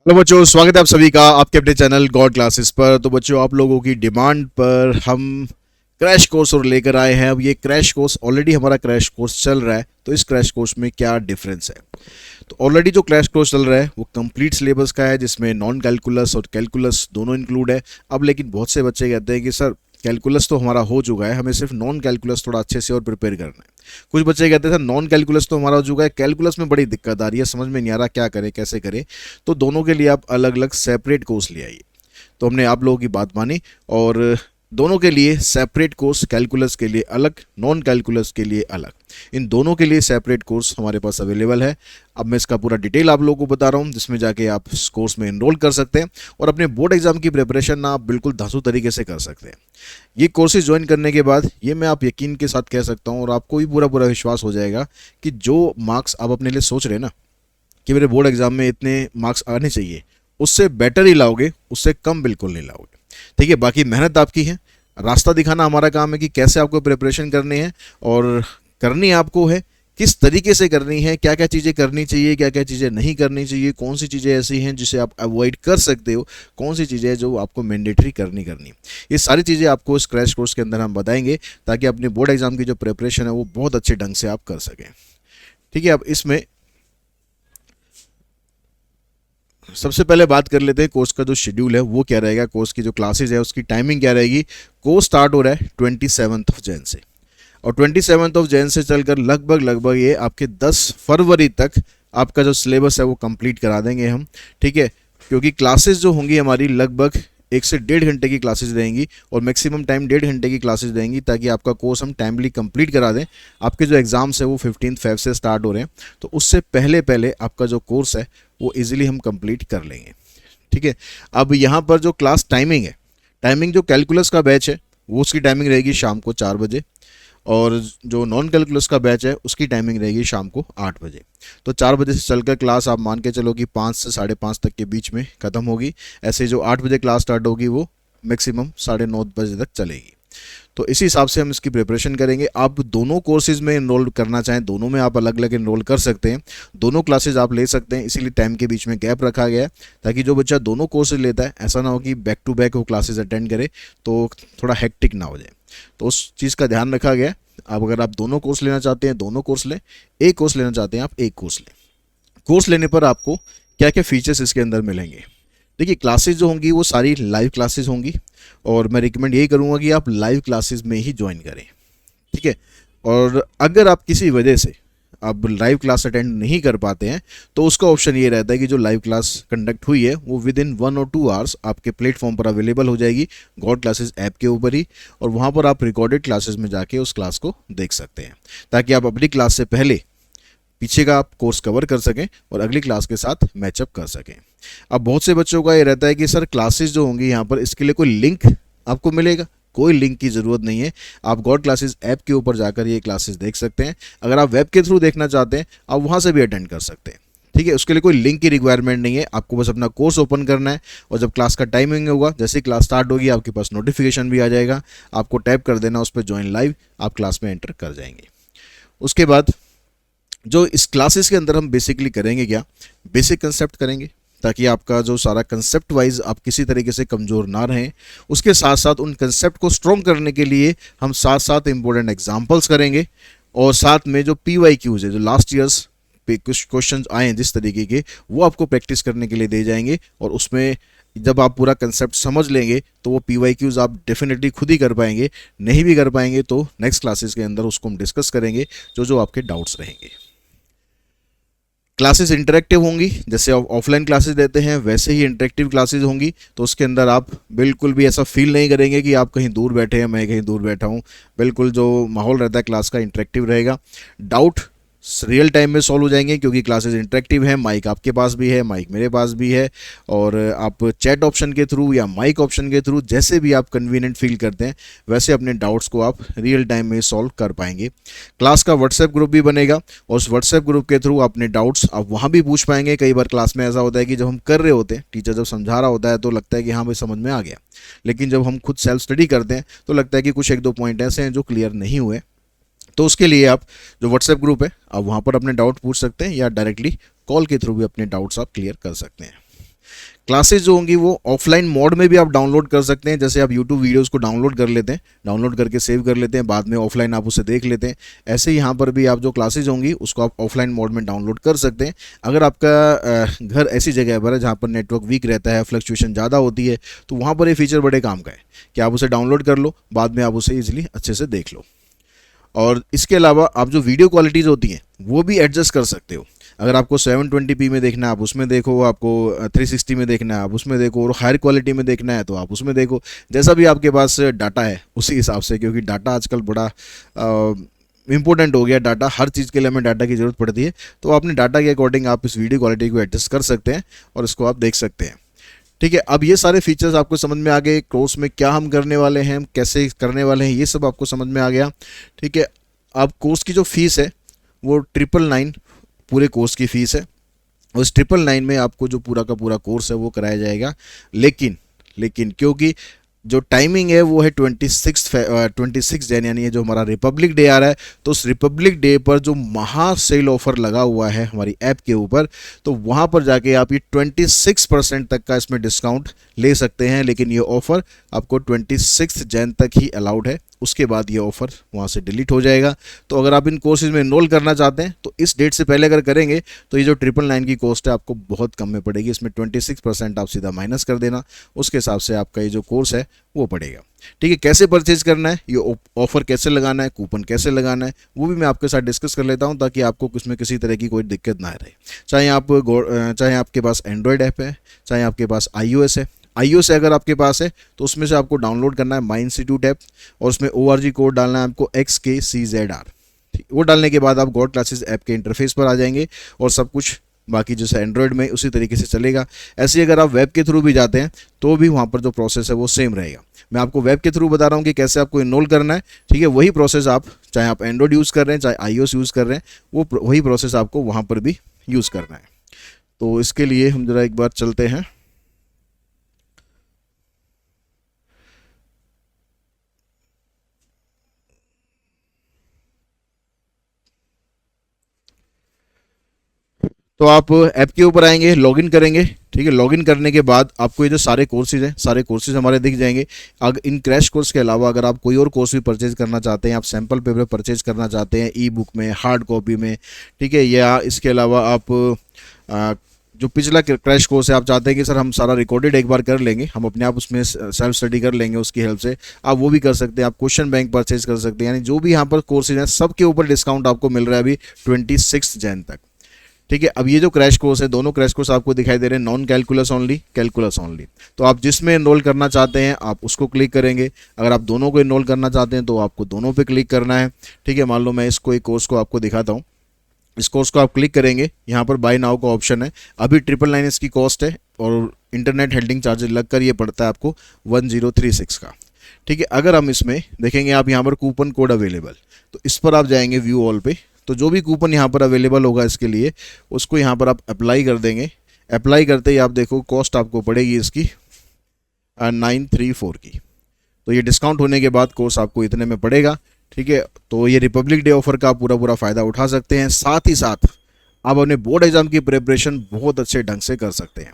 Hello बच्चों, स्वागत है आप सभी का आपके अपने चैनल गॉड क्लासेस पर। तो बच्चों, आप लोगों की डिमांड पर हम क्रैश कोर्स और लेकर आए हैं। अब ये क्रैश कोर्स ऑलरेडी हमारा क्रैश कोर्स चल रहा है, तो इस क्रैश कोर्स में क्या डिफरेंस है। तो ऑलरेडी जो क्रैश कोर्स चल रहा है वो कंप्लीट सिलेबस का है, जिसमें नॉन कैलकुलस और कैलकुलस दोनों इंक्लूड है। अब लेकिन बहुत से बच्चे कहते हैं कि सर कैलकुलस तो हमारा हो चुका है, हमें सिर्फ नॉन कैलकुलस थोड़ा अच्छे से और प्रिपेयर करना है। कुछ बच्चे कहते हैं सर नॉन कैलकुलस तो हमारा हो चुका है, कैलकुलस में बड़ी दिक्कत आ रही है, समझ में नहीं आ रहा क्या करें कैसे करें। तो दोनों के लिए आप अलग अलग सेपरेट कोर्स ले आइए। तो हमने आप लोगों की बात मानी और दोनों के लिए सेपरेट कोर्स, कैलकुलस के लिए अलग, नॉन कैलकुलस के लिए अलग, इन दोनों के लिए सेपरेट कोर्स हमारे पास अवेलेबल है। अब मैं इसका पूरा डिटेल आप लोगों को बता रहा हूँ, जिसमें जाके आप इस कोर्स में इनरोल कर सकते हैं और अपने बोर्ड एग्जाम की प्रिपरेशन ना आप बिल्कुल धांसू तरीके से कर सकते हैं। ये कोर्सेज ज्वाइन करने के बाद ये मैं आप यकीन के साथ कह सकता हूँ और आपको भी पूरा पूरा विश्वास हो जाएगा कि जो मार्क्स आप अपने लिए सोच रहे हैं ना कि मेरे बोर्ड एग्जाम में इतने मार्क्स आने चाहिए, उससे बेटर ही लाओगे, उससे कम बिल्कुल नहीं लाओगे। ठीक है, बाकी मेहनत आपकी है, रास्ता दिखाना हमारा काम है कि कैसे आपको प्रिपरेशन करनी है और करनी आपको है, किस तरीके से करनी है, क्या क्या चीज़ें करनी चाहिए, क्या क्या चीज़ें नहीं करनी चाहिए, कौन सी चीज़ें ऐसी हैं जिसे आप अवॉइड कर सकते हो, कौन सी चीज़ें जो आपको मैंडेटरी करनी। ये सारी चीज़ें आपको इस क्रैश कोर्स के अंदर हम बताएंगे, ताकि अपने बोर्ड एग्जाम की जो प्रिपरेशन है वो बहुत अच्छे ढंग से आप कर सकें। ठीक है, अब इसमें सबसे पहले बात कर लेते हैं कोर्स का जो शेड्यूल है वो क्या रहेगा, कोर्स की जो क्लासेज है उसकी टाइमिंग क्या रहेगी। कोर्स स्टार्ट हो रहा है 27 से, और 27 से चलकर लगभग लगभग ये आपके 10 फरवरी तक आपका जो सिलेबस है वो कंप्लीट करा देंगे हम। ठीक है, क्योंकि क्लासेस जो होंगी हमारी लगभग 1 से 1.5 घंटे की क्लासेस रहेंगी और मैक्सिमम टाइम 1.5 घंटे की क्लासेस रहेंगी, ताकि आपका कोर्स हम टाइमली कंप्लीट करा दें। आपके जो एग्ज़ाम्स है वो 15 फेब से स्टार्ट हो रहे हैं, तो उससे पहले पहले आपका जो कोर्स है वो इजीली हम कंप्लीट कर लेंगे। ठीक है, अब यहाँ पर जो क्लास टाइमिंग है, टाइमिंग जो कैलकुलस का बैच है वो उसकी टाइमिंग रहेगी शाम को 4 बजे, और जो नॉन कैलकुलस का बैच है उसकी टाइमिंग रहेगी शाम को 8 बजे। तो 4 बजे से चलकर क्लास आप मान के चलो कि 5 से 5:30 तक के बीच में ख़त्म होगी। ऐसे जो 8 बजे क्लास स्टार्ट होगी वो मैक्सिमम 9:30 बजे तक चलेगी। तो इसी हिसाब से हम इसकी प्रिपरेशन करेंगे। आप दोनों कोर्सेज में इनरोल करना चाहें, दोनों में आप अलग अलग इनरोल कर सकते हैं, दोनों क्लासेज आप ले सकते हैं, इसीलिए टाइम के बीच में गैप रखा गया है, ताकि जो बच्चा दोनों कोर्सेज लेता है ऐसा ना हो कि बैक टू बैक वो क्लासेज अटेंड करे तो थोड़ा हेक्टिक ना हो जाए। तो उस चीज़ का ध्यान रखा गया है। अब अगर आप दोनों कोर्स लेना चाहते हैं दोनों कोर्स लें, एक कोर्स लेना चाहते हैं आप एक कोर्स लें। कोर्स लेने पर आपको क्या क्या फीचर्स इसके अंदर मिलेंगे। देखिए, क्लासेस जो होंगी वो सारी लाइव क्लासेस होंगी, और मैं रिकमेंड यही करूँगा कि आप लाइव क्लासेस में ही ज्वाइन करें। ठीक है, और अगर आप किसी वजह से आप लाइव क्लास अटेंड नहीं कर पाते हैं तो उसका ऑप्शन ये रहता है कि जो लाइव क्लास कंडक्ट हुई है वो विद इन 1 और 2 आवर्स आपके प्लेटफॉर्म पर अवेलेबल हो जाएगी, गॉड क्लासेस ऐप के ऊपर ही, और वहाँ पर आप रिकॉर्डेड क्लासेस में जाके उस क्लास को देख सकते हैं, ताकि आप अपनी क्लास से पहले पीछे का आप कोर्स कवर कर सकें और अगली क्लास के साथ मैचअप कर सकें। अब बहुत से बच्चों का ये रहता है कि सर क्लासेस जो होंगी यहाँ पर इसके लिए कोई लिंक आपको मिलेगा। कोई लिंक की ज़रूरत नहीं है, आप गॉड क्लासेस ऐप के ऊपर जाकर ये क्लासेस देख सकते हैं। अगर आप वेब के थ्रू देखना चाहते हैं आप वहाँ से भी अटेंड कर सकते हैं। ठीक है, उसके लिए कोई लिंक की रिक्वायरमेंट नहीं है, आपको बस अपना कोर्स ओपन करना है, और जब क्लास का टाइमिंग होगा, जैसे क्लास स्टार्ट होगी आपके पास नोटिफिकेशन भी आ जाएगा, आपको टैप कर देना उस पर ज्वाइन लाइव, आप क्लास में एंटर कर जाएंगे। उसके बाद जो इस क्लासेस के अंदर हम बेसिकली करेंगे क्या, बेसिक कंसेप्ट करेंगे, ताकि आपका जो सारा कंसेप्ट वाइज आप किसी तरीके से कमज़ोर ना रहें। उसके साथ साथ उन कंसेप्ट को स्ट्रॉन्ग करने के लिए हम साथ साथ इंपॉर्टेंट एग्जांपल्स करेंगे, और साथ में जो PYQs है, जो लास्ट ईयर्स पे कुछ क्वेश्चन आए हैं जिस तरीके के, वो आपको प्रैक्टिस करने के लिए दे जाएंगे। और उसमें जब आप पूरा कंसेप्ट समझ लेंगे तो वो PYQs आप डेफिनेटली खुद ही कर पाएंगे, नहीं भी कर पाएंगे तो नेक्स्ट क्लासेस के अंदर उसको हम डिस्कस करेंगे, जो जो आपके डाउट्स रहेंगे। क्लासेस इंटरेक्टिव होंगी, जैसे आप ऑफलाइन क्लासेस देते हैं वैसे ही इंटरेक्टिव क्लासेस होंगी। तो उसके अंदर आप बिल्कुल भी ऐसा फील नहीं करेंगे कि आप कहीं दूर बैठे हैं, मैं कहीं दूर बैठा हूँ। बिल्कुल जो माहौल रहता है क्लास का इंटरेक्टिव रहेगा। डाउट रियल टाइम में सॉल्व हो जाएंगे, क्योंकि क्लासेस इंटरेक्टिव है, माइक आपके पास भी है, माइक मेरे पास भी है, और आप चैट ऑप्शन के थ्रू या माइक ऑप्शन के थ्रू जैसे भी आप कन्वीनियंट फील करते हैं वैसे अपने डाउट्स को आप रियल टाइम में सॉल्व कर पाएंगे। क्लास का व्हाट्सएप ग्रुप भी बनेगा, और उस व्हाट्सएप ग्रुप के थ्रू अपने डाउट्स आप वहाँ भी पूछ पाएंगे। कई बार क्लास में ऐसा होता है कि जब हम कर रहे होते हैं, टीचर जब समझा रहा होता है तो लगता है कि हाँ भाई समझ में आ गया, लेकिन जब हम खुद सेल्फ स्टडी करते हैं तो लगता है कि कुछ 1-2 पॉइंट ऐसे हैं जो क्लियर नहीं हुए। तो उसके लिए आप जो व्हाट्सएप ग्रुप है आप वहाँ पर अपने डाउट पूछ सकते हैं, या डायरेक्टली कॉल के थ्रू भी अपने डाउट्स आप क्लियर कर सकते हैं। क्लासेस जो होंगी वो ऑफलाइन मोड में भी आप डाउनलोड कर सकते हैं, जैसे आप यूट्यूब वीडियोस को डाउनलोड कर लेते हैं, डाउनलोड करके सेव कर लेते हैं, बाद में ऑफलाइन आप उसे देख लेते हैं। ऐसे ही यहाँ पर भी आप जो क्लासेज होंगी उसको आप ऑफलाइन मोड में डाउनलोड कर सकते हैं। अगर आपका घर ऐसी जगह पर है जहाँ पर नेटवर्क वीक रहता है, फ्लक्चुएशन ज़्यादा होती है, तो वहाँ पर ये फीचर बड़े काम का है कि आप उसे डाउनलोड कर लो, बाद में आप उसे ईजिली अच्छे से देख लो। और इसके अलावा आप जो वीडियो क्वालिटीज़ होती हैं वो भी एडजस्ट कर सकते हो। अगर आपको 720p में देखना है आप उसमें देखो, आपको 360 में देखना है आप उसमें देखो, और हायर क्वालिटी में देखना है तो आप उसमें देखो, जैसा भी आपके पास डाटा है उसी हिसाब से, क्योंकि डाटा आजकल बड़ा इंपॉर्टेंट हो गया। डाटा, हर चीज़ के लिए हमें डाटा की ज़रूरत पड़ती है, तो अपने डाटा के अकॉर्डिंग आप इस वीडियो क्वालिटी को एडजस्ट कर सकते हैं और इसको आप देख सकते हैं। ठीक है, अब ये सारे फीचर्स आपको समझ में आ गए। कोर्स में क्या हम करने वाले हैं, कैसे करने वाले हैं, ये सब आपको समझ में आ गया। ठीक है, अब कोर्स की जो फीस है वो 999 पूरे कोर्स की फ़ीस है। उस 999 में आपको जो पूरा का पूरा कोर्स है वो कराया जाएगा। लेकिन लेकिन क्योंकि जो टाइमिंग है वो है 26 जैन, यानी ये जो हमारा रिपब्लिक डे आ रहा है, तो उस रिपब्लिक डे पर जो महा सेल ऑफर लगा हुआ है हमारी ऐप के ऊपर, तो वहाँ पर जाके आप ये 26% तक का इसमें डिस्काउंट ले सकते हैं। लेकिन ये ऑफ़र आपको 26 जैन तक ही अलाउड है, उसके बाद ये ऑफ़र वहाँ से डिलीट हो जाएगा। तो अगर आप इन कोर्सेज में इनरोल करना चाहते हैं तो इस डेट से पहले अगर करेंगे तो ये जो 999 की कॉस्ट है आपको बहुत कम में पड़ेगी। इसमें 26% आप सीधा माइनस कर देना, उसके हिसाब से आपका ये जो कोर्स है वो पड़ेगा। ठीक है, कैसे परचेज करना है, ये ऑफर कैसे लगाना है, कूपन कैसे लगाना है, वो भी मैं आपके साथ डिस्कस कर लेता हूँ, ताकि आपको इसमें किसी तरह की कोई दिक्कत ना रहे। चाहे आपके पास एंड्रॉयड ऐप है, चाहे आपके पास iOS है। iOS अगर आपके पास है तो उसमें से आपको डाउनलोड करना है माई इंस्टीट्यूट ऐप, और उसमें ORG कोड डालना है आपको XKCZR। वो डालने के बाद आप गॉड क्लासेस ऐप के इंटरफेस पर आ जाएंगे और सब कुछ बाकी जैसे एंड्रॉयड में उसी तरीके से चलेगा। ऐसे ही अगर आप वेब के थ्रू भी जाते हैं तो भी वहाँ पर जो प्रोसेस है वो सेम रहेगा। मैं आपको वेब के थ्रू बता रहा हूँ कि कैसे आपको इनरोल करना है। ठीक है, वही प्रोसेस आप, चाहे आप एंड्रॉयड यूज़ कर रहे हैं, चाहे iOS यूज़ कर रहे हैं, वही प्रोसेस आपको वहाँ पर भी यूज़ करना है। तो इसके लिए हम ज़रा एक बार चलते हैं। तो आप ऐप के ऊपर आएंगे, लॉगिन करेंगे। ठीक है, लॉगिन करने के बाद आपको ये जो सारे कोर्सेज हैं, सारे कोर्सेज हमारे दिख जाएंगे। अगर इन क्रैश कोर्स के अलावा अगर आप कोई और कोर्स भी परचेज करना चाहते हैं, आप सैम्पल पेपर परचेज करना चाहते हैं ई बुक में, हार्ड कॉपी में, ठीक है, या इसके अलावा आप जो पिछला क्रैश कोर्स है आप चाहते हैं कि सर हम सारा रिकॉर्डेड एक बार कर लेंगे, हम अपने आप उसमें सेल्फ स्टडी कर लेंगे उसकी हेल्प से, आप वो भी कर सकते हैं। आप क्वेश्चन बैंक परचेज कर सकते हैं। यानी जो भी यहाँ पर कोर्सेज हैं सबके ऊपर डिस्काउंट आपको मिल रहा है अभी 26 जैन तक। ठीक है, अब ये जो क्रैश कोर्स है, दोनों क्रैश कोर्स आपको दिखाई दे रहे हैं, non calculus only, calculus only. तो आप जिसमें इनरोल करना चाहते हैं आप उसको क्लिक करेंगे। अगर आप दोनों को इनरोल करना चाहते हैं तो आपको दोनों पे क्लिक करना है। ठीक है, मान लो मैं इसको एक कोर्स को आपको दिखाता हूँ। इस कोर्स को आप क्लिक करेंगे, यहाँ पर बाय नाउ का ऑप्शन है। अभी 999 इसकी कॉस्ट है और इंटरनेट हेल्डिंग चार्जेस लगकर ये पड़ता है आपको 1036 का। ठीक है, अगर हम इसमें देखेंगे आप यहाँ पर कूपन कोड अवेलेबल, तो इस पर आप जाएंगे व्यू ऑल पे, तो जो भी कूपन यहाँ पर अवेलेबल होगा इसके लिए उसको यहाँ पर आप अप्लाई कर देंगे। अप्लाई करते ही आप देखो कॉस्ट आपको पड़ेगी इसकी 934 की। तो ये डिस्काउंट होने के बाद कोर्स आपको इतने में पड़ेगा। ठीक है, तो ये रिपब्लिक डे ऑफर का पूरा पूरा फ़ायदा उठा सकते हैं। साथ ही साथ आप अपने बोर्ड एग्जाम की प्रिपरेशन बहुत अच्छे ढंग से कर सकते हैं।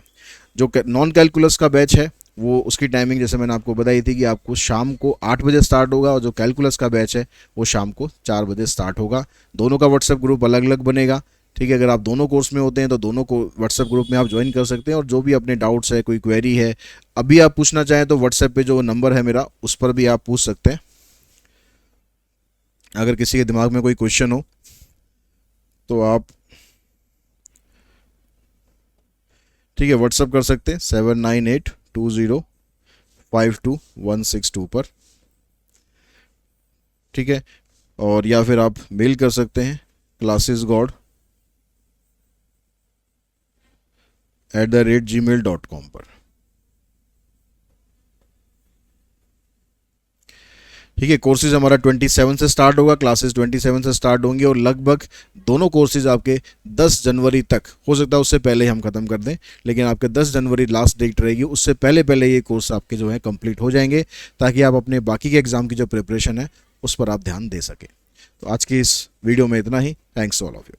जो नॉन कैलकुलस का बैच है वो उसकी टाइमिंग जैसे मैंने आपको बताई थी कि आपको शाम को 8 बजे स्टार्ट होगा, और जो कैलकुलस का बैच है वो शाम को 4 बजे स्टार्ट होगा। दोनों का व्हाट्सएप ग्रुप अलग अलग बनेगा। ठीक है, अगर आप दोनों कोर्स में होते हैं तो दोनों को व्हाट्सएप ग्रुप में आप ज्वाइन कर सकते हैं, और जो भी अपने डाउट्स है, कोई क्वेरी है, अभी आप पूछना चाहें तो व्हाट्सएप पे जो नंबर है मेरा उस पर भी आप पूछ सकते हैं। अगर किसी के दिमाग में कोई क्वेश्चन हो तो आप, ठीक है, व्हाट्सअप कर सकते हैं 7982052162 पर। ठीक है, और या फिर आप मेल कर सकते हैं classesgod@gmail.com पर। ठीक है, कोर्सेज हमारा 27 से स्टार्ट होगा, क्लासेस 27 से स्टार्ट होंगी, और लगभग दोनों कोर्सेज आपके 10 जनवरी तक, हो सकता है उससे पहले हम ख़त्म कर दें, लेकिन आपके 10 जनवरी लास्ट डेट रहेगी, उससे पहले पहले ये कोर्स आपके जो है कंप्लीट हो जाएंगे, ताकि आप अपने बाकी के एग्ज़ाम की जो प्रिपरेशन है उस पर आप ध्यान दे सकें। तो आज की इस वीडियो में इतना ही। Thanks all of you.